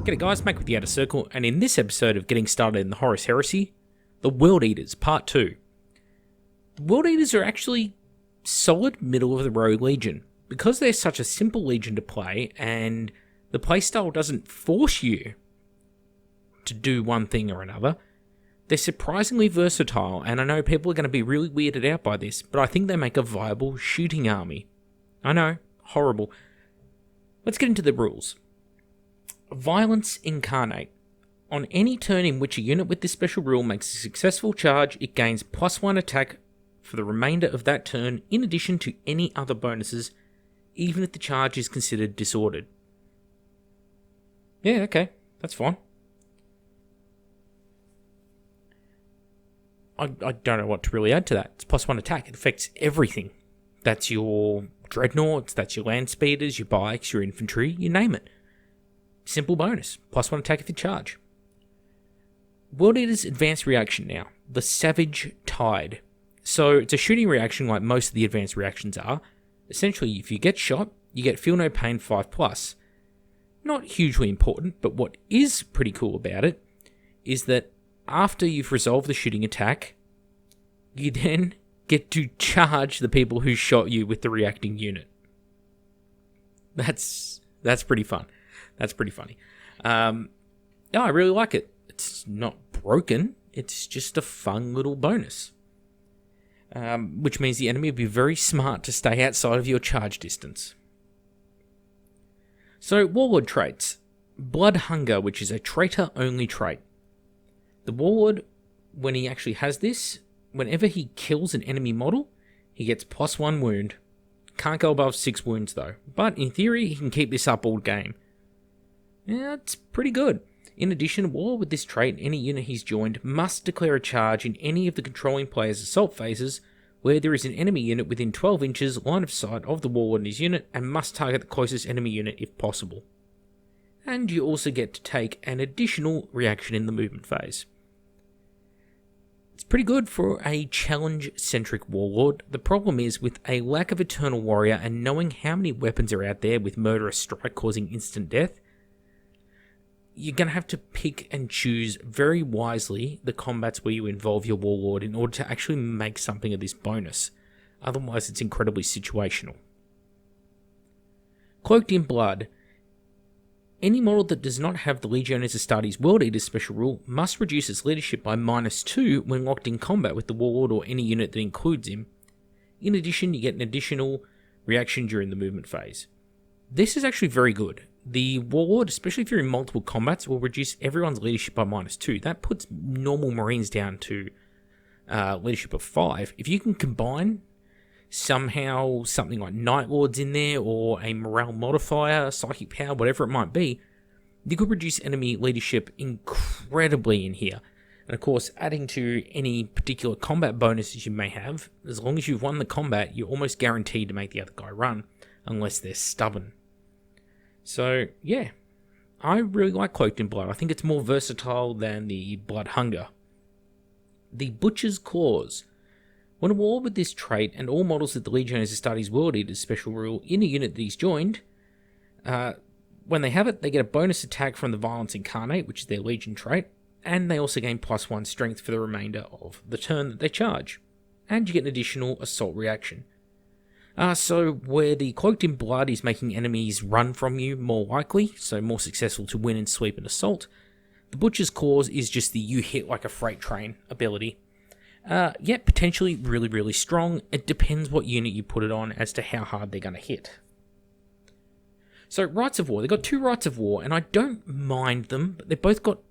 G'day guys, Mac with the Outer Circle, and in this episode of Getting Started in the Horus Heresy, the World Eaters, Part 2. The World Eaters are actually solid middle of the road legion. Because they're such a simple legion to play, and the playstyle doesn't force you to do one thing or another, they're surprisingly versatile, and I know people are going to be really weirded out by this, but I think they make a viable shooting army. I know, horrible. Let's get into the rules. Violence Incarnate. On any turn in which a unit with this special rule makes a successful charge, it gains +1 attack for the remainder of that turn, in addition to any other bonuses, even if the charge is considered disordered. Yeah, okay, that's fine. I don't know what to really add to that. It's +1 attack. It affects everything. That's your dreadnoughts, that's your land speeders, your bikes, your infantry, you name it. Simple bonus. +1 attack if you charge. World Eater's advanced reaction now. The Savage Tide. So it's a shooting reaction like most of the advanced reactions are. Essentially, if you get shot, you get Feel No Pain 5+. Not hugely important, but what is pretty cool about it is that after you've resolved the shooting attack, you then get to charge the people who shot you with the reacting unit. That's pretty fun. That's pretty funny. Yeah, I really like it. It's not broken. It's just a fun little bonus. Which means the enemy will be very smart to stay outside of your charge distance. So, Warlord traits. Blood Hunger, which is a traitor-only trait. The Warlord, when he actually has this, whenever he kills an enemy model, he gets +1 wound. Can't go above 6 wounds though. But in theory, he can keep this up all game. Yeah, it's pretty good. In addition, Warlord with this trait, any unit he's joined must declare a charge in any of the controlling player's assault phases where there is an enemy unit within 12 inches line of sight of the Warlord and his unit, and must target the closest enemy unit if possible. And you also get to take an additional reaction in the movement phase. It's pretty good for a challenge-centric Warlord. The problem is, with a lack of Eternal Warrior and knowing how many weapons are out there with Murderous Strike causing instant death, you're going to have to pick and choose very wisely the combats where you involve your Warlord in order to actually make something of this bonus. Otherwise, it's incredibly situational. Cloaked in Blood. Any model that does not have the Legiones Astartes World Eaters special rule must reduce its leadership by -2 when locked in combat with the Warlord or any unit that includes him. In addition, you get an additional reaction during the movement phase. This is actually very good. The Warlord, especially if you're in multiple combats, will reduce everyone's leadership by -2. That puts normal Marines down to leadership of 5. If you can combine somehow something like Night Lords in there, or a morale modifier, psychic power, whatever it might be, you could reduce enemy leadership incredibly in here. And of course, adding to any particular combat bonuses you may have, as long as you've won the combat, you're almost guaranteed to make the other guy run, unless they're stubborn. So, yeah, I really like Cloaked in Blood. I think it's more versatile than the Blood Hunger. The Butcher's Claws. When a Warlord with this trait, and all models of the Legiones Astartes World Eaters special rule in a unit that he's joined, when they have it, they get a bonus attack from the Violence Incarnate, which is their Legion trait, and they also gain +1 strength for the remainder of the turn that they charge. And you get an additional assault reaction. So where the Cloaked in Blood is making enemies run from you more likely, so more successful to win and sweep an assault, the Butcher's Claws is just the you hit like a freight train ability. Yet potentially really, really strong. It depends what unit you put it on as to how hard they're going to hit. So Rites of War, they've got 2 Rites of War, and I don't mind them, but they've both got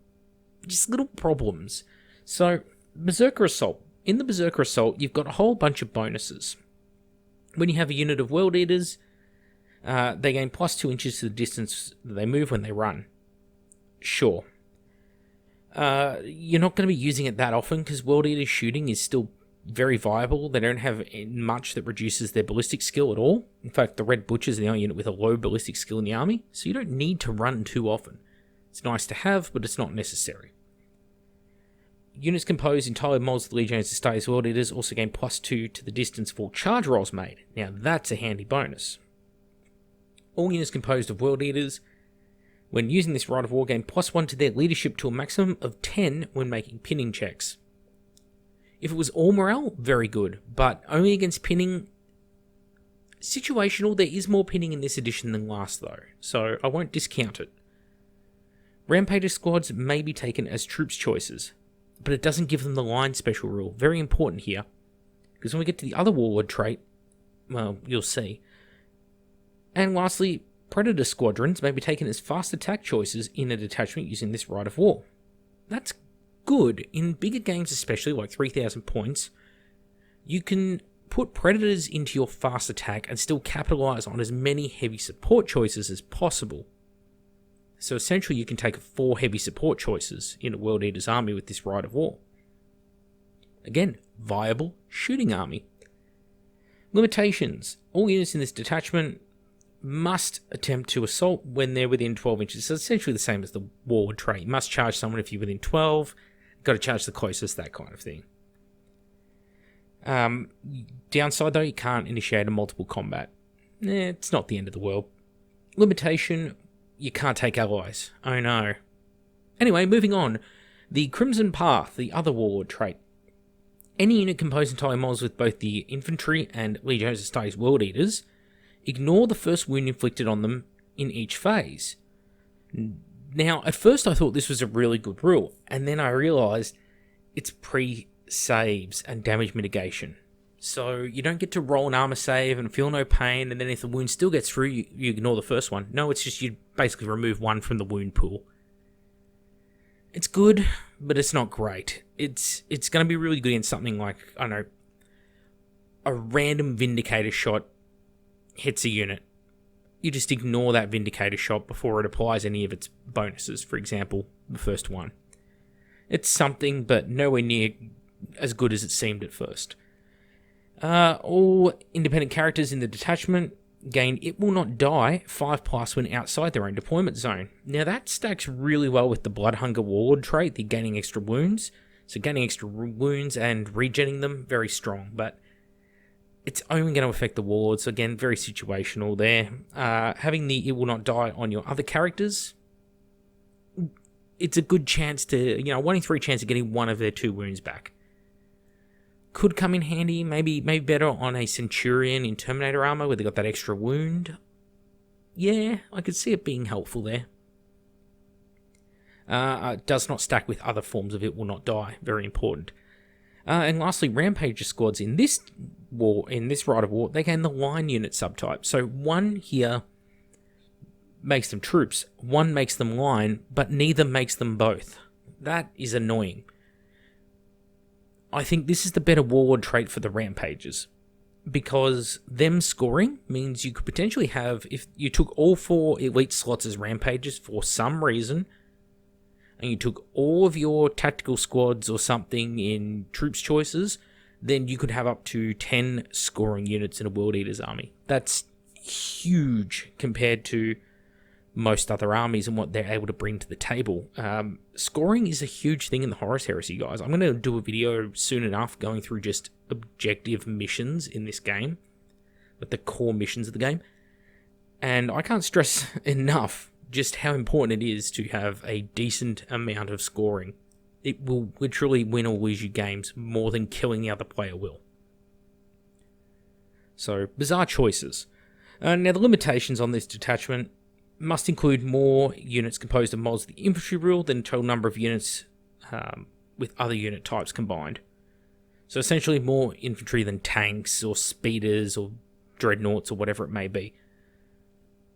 just little problems. So Berserker Assault. In the Berserker Assault, you've got a whole bunch of bonuses. When you have a unit of World Eaters, they gain +2 inches to the distance that they move when they run. Sure. You're not going to be using it that often because World Eater shooting is still very viable. They don't have much that reduces their ballistic skill at all. In fact, the Red Butchers are the only unit with a low ballistic skill in the army, so you don't need to run too often. It's nice to have, but it's not necessary. Units composed entirely of models of the Legiones Astartes World Eaters also gain +2 to the distance for charge rolls made. Now that's a handy bonus. All units composed of World Eaters When using this Rite of War, gain +1 to their leadership to a maximum of 10 when making pinning checks. If it was all morale, very good, but only against pinning. Situational, there is more pinning in this edition than last though, so I won't discount it. Rampages squads may be taken as troops choices, but it doesn't give them the line special rule. Very important here, because when we get to the other Warlord trait, well, you'll see. And lastly, Predator squadrons may be taken as fast attack choices in a detachment using this Rite of War. That's good. In bigger games especially, like 3,000 points, you can put Predators into your fast attack and still capitalise on as many heavy support choices as possible. So essentially you can take 4 heavy support choices in a World Eater's army with this Rite of War. Again, viable shooting army. Limitations. All units in this detachment must attempt to assault when they're within 12 inches. So essentially the same as the Warlord trait. You must charge someone if you're within 12. Got to charge the closest, that kind of thing. Downside though, you can't initiate a multiple combat. It's not the end of the world. Limitation, you can't take allies. Oh no. Anyway, moving on. The Crimson Path, the other Warlord trait. Any unit composed entirely of models with both the infantry and Legiones Astartes World Eaters, ignore the first wound inflicted on them in each phase. Now, at first I thought this was a really good rule, and then I realised it's pre-saves and damage mitigation. So you don't get to roll an armor save and feel no pain, and then if the wound still gets through, you ignore the first one. No, it's just you basically remove one from the wound pool. It's good, but it's not great. It's going to be really good in something like, I don't know, a random Vindicator shot hits a unit. You just ignore that Vindicator shot before it applies any of its bonuses, for example, the first one. It's something, but nowhere near as good as it seemed at first. All independent characters in the detachment gain It Will Not Die 5+ when outside their own deployment zone. Now that stacks really well with the Bloodhunger Warlord trait, the gaining extra wounds. So gaining extra wounds and regenning them, very strong, but it's only going to affect the Warlords. Again, very situational there. Having the It Will Not Die on your other characters, it's a good chance to, 1 in 3 chance of getting one of their 2 wounds back. Could come in handy, maybe better on a Centurion in Terminator armor where they got that extra wound. Yeah, I could see it being helpful there. It does not stack with other forms of It Will Not Die, very important. And lastly, Rampages squads in this Rite of War, they gain the line unit subtype. So one here makes them troops, one makes them line, but neither makes them both. That is annoying. I think this is the better Warlord trait for the Rampages, because them scoring means you could potentially have, if you took all 4 elite slots as Rampages for some reason, and you took all of your tactical squads or something in troops choices, then you could have up to 10 scoring units in a World Eater's army. That's huge compared to most other armies and what they're able to bring to the table. Scoring is a huge thing in the Horus Heresy, guys. I'm going to do a video soon enough going through just objective missions in this game, but the core missions of the game. And I can't stress enough just how important it is to have a decent amount of scoring. It will literally win or lose you games more than killing the other player will. So, bizarre choices. Now, the limitations on this detachment must include more units composed of mods of the infantry rule than total number of units with other unit types combined. So essentially more infantry than tanks or speeders or dreadnoughts or whatever it may be.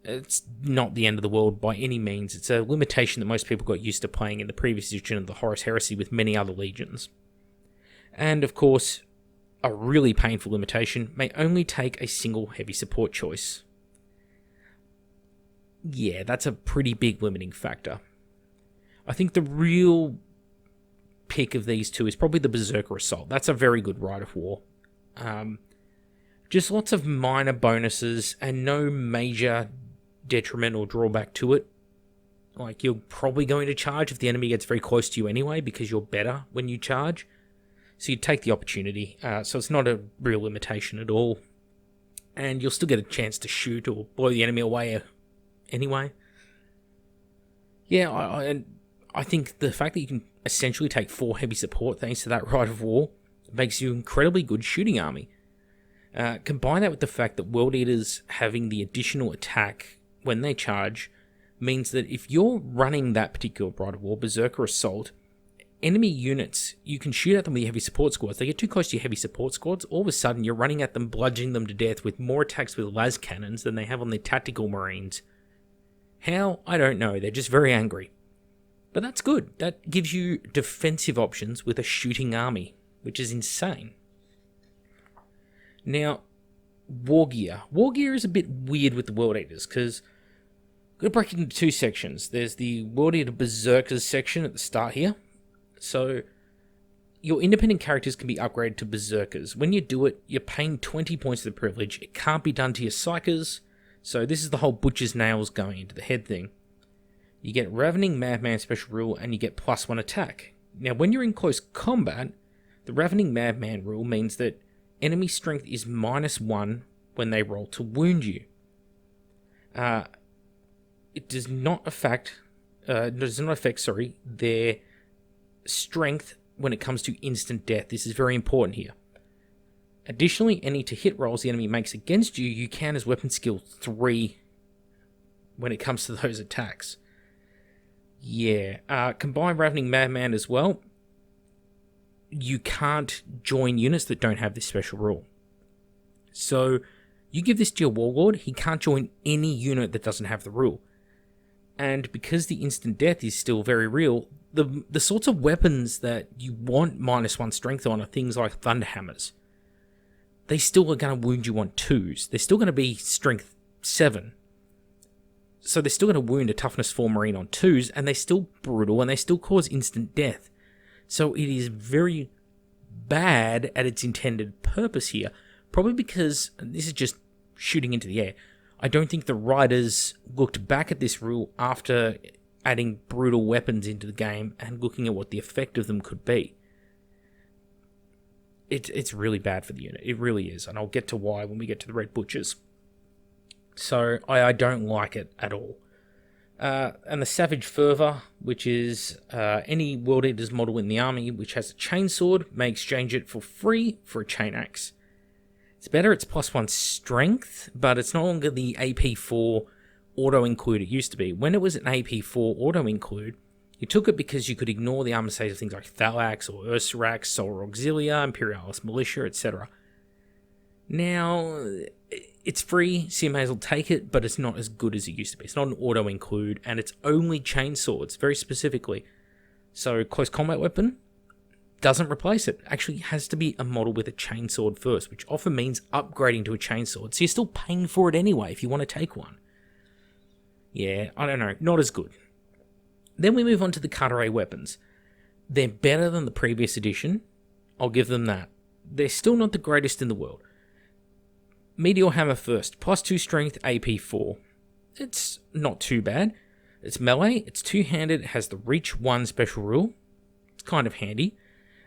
It's not the end of the world by any means. It's a limitation that most people got used to playing in the previous edition of the Horus Heresy with many other legions. And of course, a really painful limitation, may only take a single heavy support choice. Yeah, that's a pretty big limiting factor. I think the real pick of these two is probably the Berserker Assault. That's a very good Rite of War. Just lots of minor bonuses and no major detriment or drawback to it. Like, you're probably going to charge if the enemy gets very close to you anyway, because you're better when you charge. So you take the opportunity. So it's not a real limitation at all. And you'll still get a chance to shoot or blow the enemy away anyway. Yeah, I think the fact that you can essentially take 4 heavy support thanks to that Rite of War makes you an incredibly good shooting army. Combine that with the fact that World Eaters having the additional attack when they charge means that if you're running that particular Rite of War, Berserker Assault, enemy units, you can shoot at them with your heavy support squads. They get too close to your heavy support squads, all of a sudden you're running at them, bludgeoning them to death with more attacks with las cannons than they have on their tactical marines. How? I don't know. They're just very angry. But that's good. That gives you defensive options with a shooting army, which is insane. Now, War Gear. War Gear is a bit weird with the World Eaters, because I'm going to break it into 2 sections. There's the World Eater Berserkers section at the start here. So, your independent characters can be upgraded to Berserkers. When you do it, you're paying 20 points of the privilege. It can't be done to your Psychers. So this is the whole Butcher's Nails going into the head thing. You get Ravening Madman special rule, and you get +1 attack. Now, when you're in close combat, the Ravening Madman rule means that enemy strength is -1 when they roll to wound you. It does not affect, their strength when it comes to instant death. This is very important here. Additionally, any to hit rolls the enemy makes against you, you can as weapon skill 3 when it comes to those attacks. Yeah, combine Ravening Madman as well. You can't join units that don't have this special rule. So, you give this to your Warlord, he can't join any unit that doesn't have the rule. And because the instant death is still very real, the sorts of weapons that you want -1 strength on are things like Thunderhammers. They still are going to wound you on 2s. They're still going to be strength 7. So they're still going to wound a toughness 4 marine on 2s, and they're still brutal, and they still cause instant death. So it is very bad at its intended purpose here. Probably because, this is just shooting into the air, I don't think the writers looked back at this rule after adding brutal weapons into the game and looking at what the effect of them could be. It's really bad for the unit. It really is, and I'll get to why when we get to the Red Butchers. So I don't like it at all. And the Savage Fervor, which is any World Eaters model in the army which has a chainsword, may exchange it for free for a chain axe. It's better, it's +1 strength, but it's no longer the AP4 auto-include it used to be. When it was an AP4 auto-include, you took it because you could ignore the armor saves of things like Thalax or Ursarax, Solar Auxilia, Imperialis Militia, etc. Now, it's free, so you may as well take it, but it's not as good as it used to be. It's not an auto-include, and it's only chainswords, very specifically. So, close combat weapon doesn't replace it. Actually, it has to be a model with a chainsword first, which often means upgrading to a chainsword, so you're still paying for it anyway if you want to take one. Yeah, I don't know, not as good. Then we move on to the Cutaway weapons. They're better than the previous edition, I'll give them that. They're still not the greatest in the world. Meteor Hammer first, +2 strength, AP4. It's not too bad. It's melee, it's two-handed, it has the Reach 1 special rule. It's kind of handy.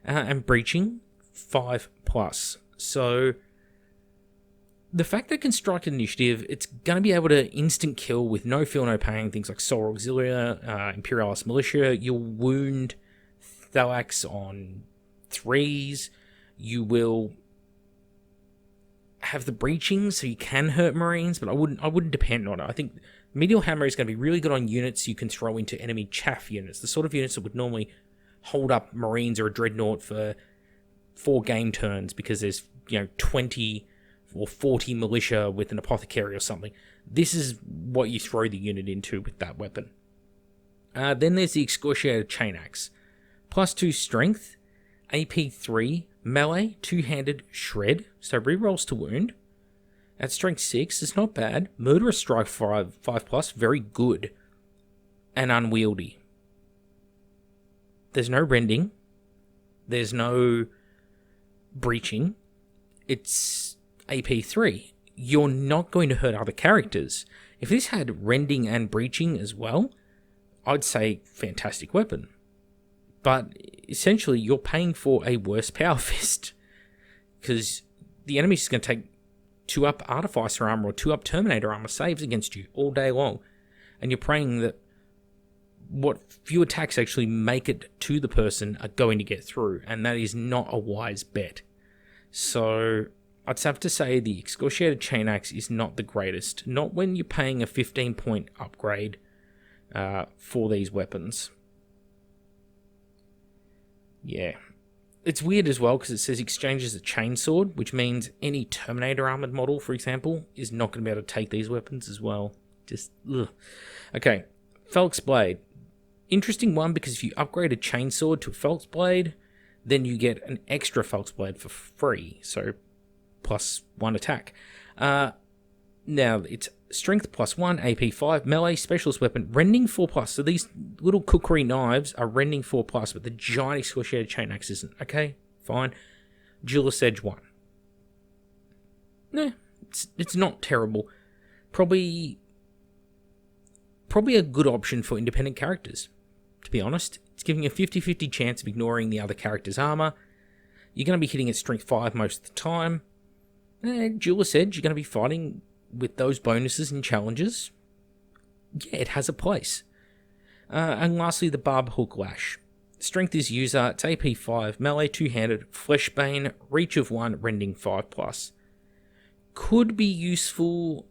And breaching, 5+. So, the fact that it can strike initiative, it's going to be able to instant kill with no feel, no pain, things like Solar Auxilia, Imperialis Militia. You'll wound Thalax on 3s. You will have the breaching, so you can hurt Marines, but I wouldn't depend on it. I think Meteor Hammer is going to be really good on units you can throw into enemy chaff units, the sort of units that would normally hold up Marines or a Dreadnought for 4 game turns because there's 20 or 40 militia with an apothecary or something. This is what you throw the unit into with that weapon. Then there's the Excoriated Chain Axe. +2 strength, AP3, melee, two-handed, shred, so rerolls to wound. At strength 6, it's not bad. Murderous Strike 5+, very good. And unwieldy. There's no rending. There's no breaching. It's AP3. You're not going to hurt other characters. If this had rending and breaching as well, I'd say fantastic weapon. But essentially, you're paying for a worse Power Fist. Because the enemy's just going to take 2-up Artificer Armor or 2-up Terminator Armor saves against you all day long. And you're praying that what few attacks actually make it to the person are going to get through, and that is not a wise bet. So I'd have to say the Excoriated Chain Axe is not the greatest, not when you're paying a 15-point upgrade for these weapons. Yeah. It's weird as well because it says exchanges a chainsword, which means any Terminator armored model, for example, is not going to be able to take these weapons as well. Just, ugh. Okay, Felix Blade. Interesting one because if you upgrade a chainsword to a Felix Blade, then you get an extra Felix Blade for free, so plus 1 attack. Now, it's Strength +1, AP 5, Melee, Specialist Weapon, Rending 4+. So these little cookery knives are Rending 4+, but the giant Excoriated Chain Axe isn't. Okay, fine. Duelist Edge 1. Nah, it's not terrible. Probably a good option for independent characters, to be honest. It's giving you a 50-50 chance of ignoring the other character's armor. You're going to be hitting at Strength 5 most of the time. Duelist Edge, you're going to be fighting with those bonuses and challenges. Yeah, it has a place. And lastly, the Barb Hook Lash. Strength is user, it's AP 5, melee 2-handed, Fleshbane, reach of 1, rending 5+. Could be useful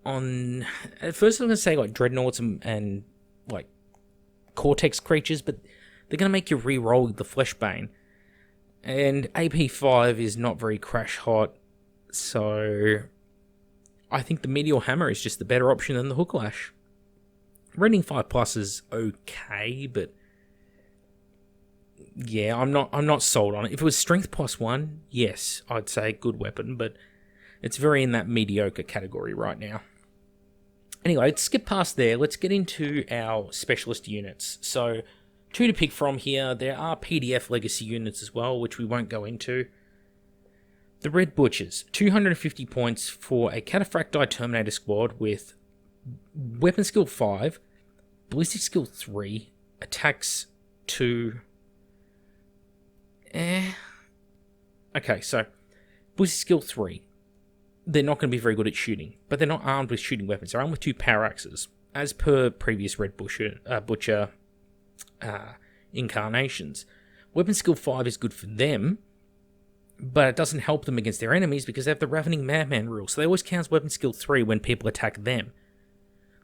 on... At first I'm going to say like Dreadnoughts and like Cortex creatures, but they're going to make you re-roll the Fleshbane. And AP 5 is not very crash hot, so I think the Meteor Hammer is just the better option than the Hook Lash. Rending 5+ is okay, but yeah, I'm not sold on it. If it was Strength +1, yes, I'd say good weapon, but it's very in that mediocre category right now. Anyway, let's skip past there. Let's get into our specialist units. So, 2 to pick from here. There are PDF legacy units as well, which we won't go into. The Red Butchers, 250 points for a Cataphracti Terminator squad with Weapon Skill 5, Ballistic Skill 3, Attacks 2... Okay, so, Ballistic Skill 3. They're not going to be very good at shooting, but they're not armed with shooting weapons. They're armed with 2 power axes, as per previous Red Butcher incarnations. Weapon Skill 5 is good for them, but it doesn't help them against their enemies because they have the Ravening Madman rule, so they always count Weapon Skill 3 when people attack them.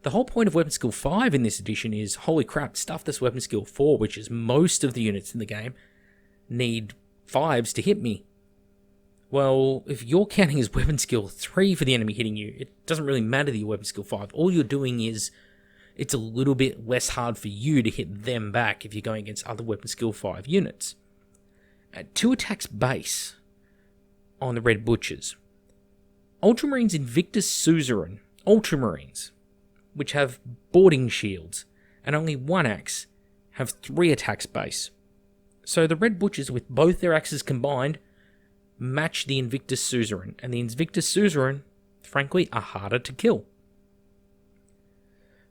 The whole point of Weapon Skill 5 in this edition is, holy crap, stuff this Weapon Skill 4, which is most of the units in the game, need 5s to hit me. Well, if you're counting as Weapon Skill 3 for the enemy hitting you, it doesn't really matter that you're Weapon Skill 5. All you're doing is, it's a little bit less hard for you to hit them back if you're going against other Weapon Skill 5 units. At 2 attacks base on the Red Butchers, Ultramarines Invictus Suzerain, Ultramarines, which have boarding shields, and only 1 axe, have 3 attacks base. So the Red Butchers, with both their axes combined, match the Invictus Suzerain, and the Invictus Suzerain, frankly, are harder to kill.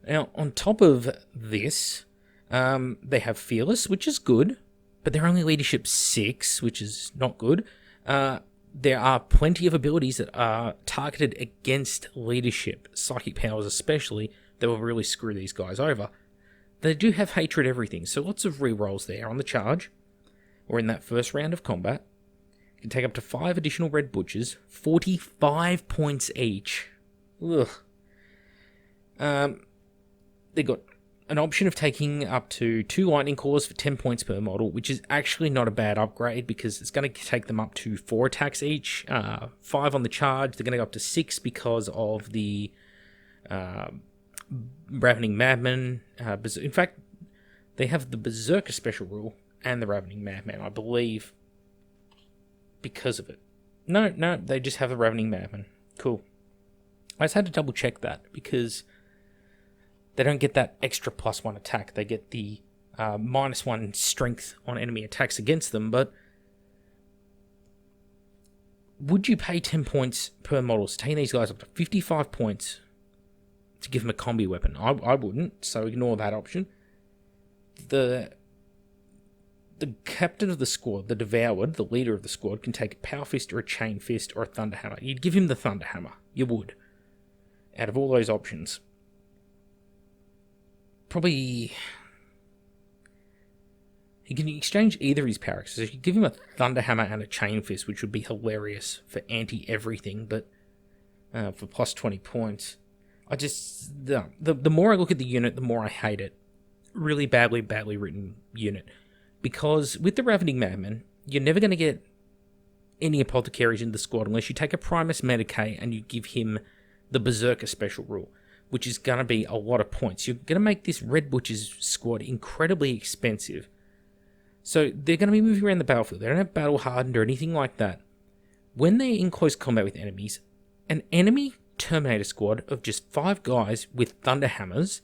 Now, on top of this, they have Fearless, which is good, but they're only Leadership 6, which is not good. There are plenty of abilities that are targeted against leadership, psychic powers especially, that will really screw these guys over. They do have Hatred everything, so lots of rerolls there on the charge, or in that first round of combat. You can take up to 5 additional Red Butchers, 45 points each. Ugh. They've got an option of taking up to 2 Lightning Cores for 10 points per model, which is actually not a bad upgrade because it's going to take them up to 4 attacks each, 5 on the charge. They're going to go up to 6 because of the Ravening Madman. In fact, they have the Berserker special rule and the Ravening Madman, I believe, because of it. No, they just have the Ravening Madman. Cool. I just had to double check that because they don't get that extra +1 attack. They get the -1 strength on enemy attacks against them, but would you pay 10 points per model to take these guys up to 55 points to give them a combi weapon? I wouldn't, so ignore that option. The captain of the squad, the Devoured, the leader of the squad, can take a Power Fist or a Chain Fist or a Thunder Hammer. You'd give him the Thunder Hammer. You would. Out of all those options. Probably You can exchange either of his power axes. So you could give him a Thunderhammer and a Chain Fist, which would be hilarious for anti-everything, but for plus 20 points. I just... The more I look at the unit, the more I hate it. Really badly written unit. Because with the Ravening Madman, you're never going to get any Apothecaries in the squad unless you take a Primus Medicae and you give him the Berserker special rule, which is going to be a lot of points. You're going to make this Red Butcher's squad incredibly expensive. So they're going to be moving around the battlefield. They don't have battle hardened or anything like that. When they're in close combat with enemies, an enemy Terminator squad of just 5 guys with Thunderhammers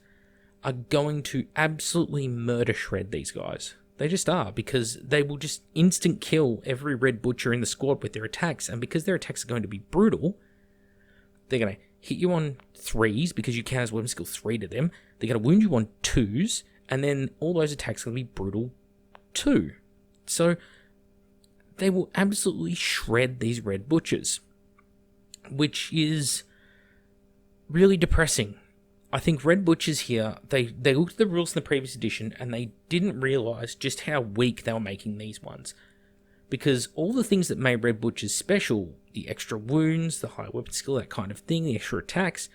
are going to absolutely murder shred these guys. They just are, because they will just instant kill every Red Butcher in the squad with their attacks, and because their attacks are going to be brutal, they're going to hit you on 3s, because you count as weapon skill 3 to them, they're going to wound you on 2s, and then all those attacks are going to be brutal too. So, they will absolutely shred these Red Butchers, which is really depressing. I think Red Butchers here, they looked at the rules in the previous edition and they didn't realise just how weak they were making these ones. Because all the things that made Red Butchers special, the extra wounds, the high weapon skill, that kind of thing, the extra attacks,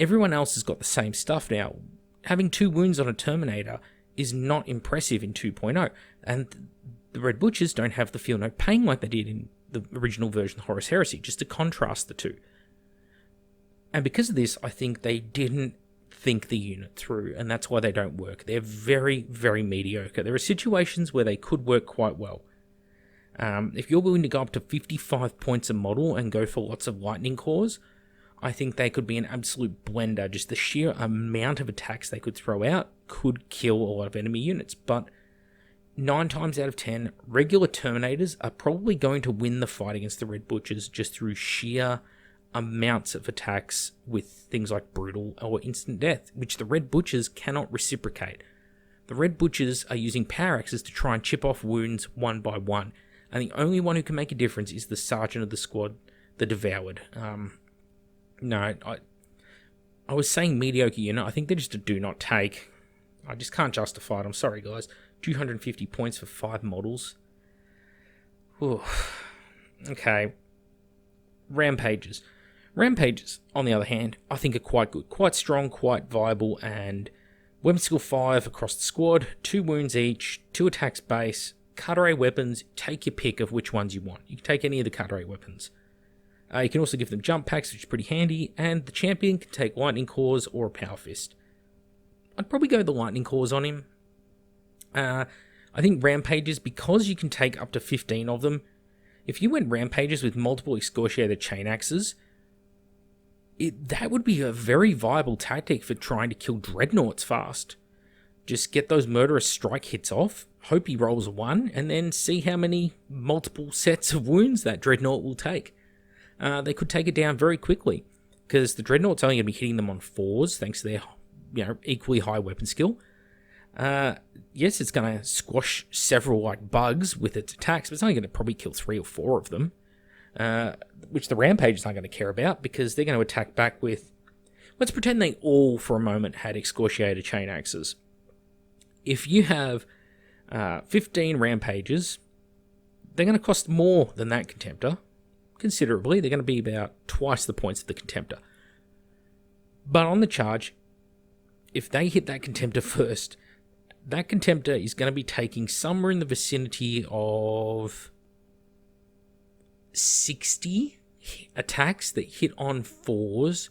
everyone else has got the same stuff now. Having 2 wounds on a Terminator is not impressive in 2.0, and the Red Butchers don't have the feel no pain like they did in the original version of Horus Heresy, just to contrast the two. And because of this, I think they didn't think the unit through, and that's why they don't work. They're very, very mediocre. There are situations where they could work quite well. If you're willing to go up to 55 points a model and go for lots of lightning cores, I think they could be an absolute blender. Just the sheer amount of attacks they could throw out could kill a lot of enemy units. But 9 times out of 10, regular Terminators are probably going to win the fight against the Red Butchers just through sheer amounts of attacks with things like brutal or instant death, which the Red Butchers cannot reciprocate. The Red Butchers are using power axes to try and chip off wounds one by one, and the only one who can make a difference is the sergeant of the squad, the Devoured. No, I was saying mediocre unit. I think they're just a do not take. I just can't justify it. I'm sorry, guys. 250 points for 5 models. Whew. Okay. Rampages. Rampages, on the other hand, I think are quite good. Quite strong, quite viable, and weapon skill 5 across the squad, 2 wounds each, 2 attacks base, cutaway weapons, take your pick of which ones you want. You can take any of the cutaway weapons. You can also give them jump packs, which is pretty handy, and the champion can take lightning cores or a power fist. I'd probably go the lightning cores on him. I think Rampages, because you can take up to 15 of them, if you went Rampages with multiple excoriated chain axes, that would be a very viable tactic for trying to kill Dreadnoughts fast. Just get those murderous strike hits off, hope he rolls a 1, and then see how many multiple sets of wounds that Dreadnought will take. They could take it down very quickly, because the Dreadnought's only going to be hitting them on 4s, thanks to their equally high weapon skill. Yes, it's going to squash several bugs with its attacks, but it's only going to probably kill 3 or 4 of them, which the Rampages aren't going to care about, because they're going to attack back with... Let's pretend they all, for a moment, had excoriated chain axes. If you have 15 Rampages, they're going to cost more than that Contemptor, considerably. They're going to be about twice the points of the Contemptor. But on the charge, if they hit that Contemptor first, that Contemptor is going to be taking somewhere in the vicinity of 60 attacks that hit on 4s,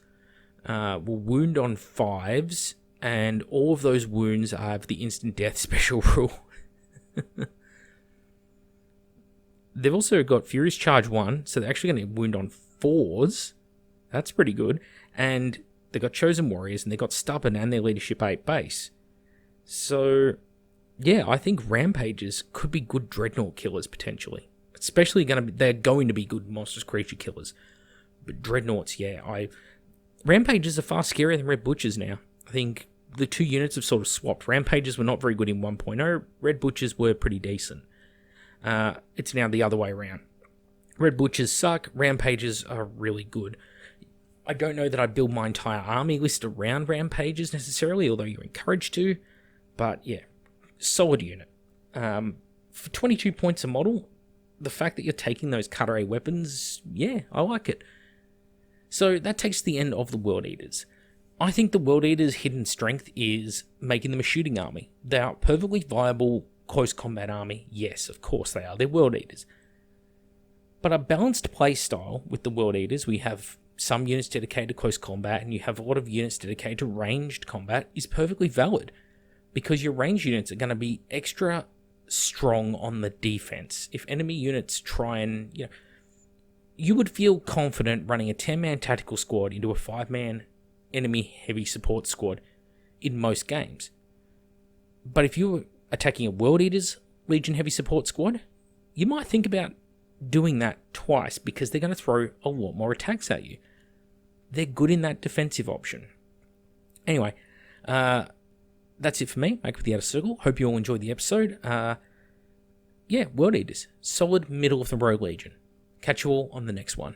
will wound on 5s, and all of those wounds have the instant death special rule. They've also got Furious Charge 1, so they're actually going to wound on 4s. That's pretty good. And they've got Chosen Warriors, and they've got Stubborn and their Leadership 8 base. So, yeah, I think Rampages could be good Dreadnought killers, potentially. Especially they're going to be good monstrous creature killers. But Dreadnoughts, yeah, Rampages are far scarier than Red Butchers now. I think the 2 units have sort of swapped. Rampages were not very good in 1.0. Red Butchers were pretty decent. It's now the other way around. Red Butchers suck. Rampages are really good. I don't know that I'd build my entire army list around Rampages necessarily, although you're encouraged to. But yeah, solid unit. For 22 points a model, the fact that you're taking those Cutter A weapons, yeah, I like it. So that takes the end of the World Eaters. I think the World Eaters' hidden strength is making them a shooting army. They are a perfectly viable close combat army. Yes, of course they are. They're World Eaters. But a balanced play style with the World Eaters, we have some units dedicated to close combat and you have a lot of units dedicated to ranged combat, is perfectly valid. Because your ranged units are going to be extra strong on the defense. If enemy units try and, you would feel confident running a 10-man tactical squad into a 5-man enemy heavy support squad in most games. But if you're attacking a World Eaters Legion heavy support squad, you might think about doing that twice because they're going to throw a lot more attacks at you. They're good in that defensive option. Anyway, that's it for me. Make with the Outer Circle. Hope you all enjoyed the episode. World Eaters. Solid middle of the road Legion. Catch you all on the next one.